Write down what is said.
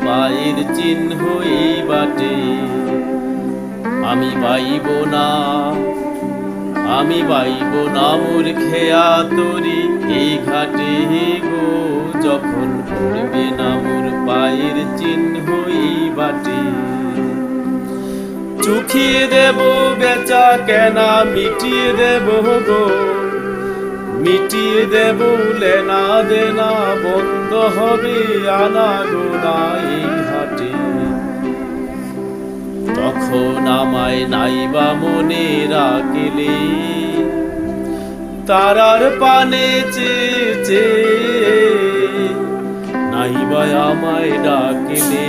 পায়ের চিহ্ন এই বাটে। আমি বাইব না, আমি বাইব না মোর খেয়া তরি এই ঘাটে গো, যখন পড়বে না মোর পায়ের চিহ্ন এই বাটে। চুখিয়ে দেব বেচা কেনা, মিটিয়ে দেব গো, মিটিয়ে দেব লেনা দেনা, বন্ধ হবে আনা গোনা এই হাটে। তখন আমায় নাইবা মনে রাখিলে, তারার পানে চেয়ে নাইবা আমায় ডাকিলে।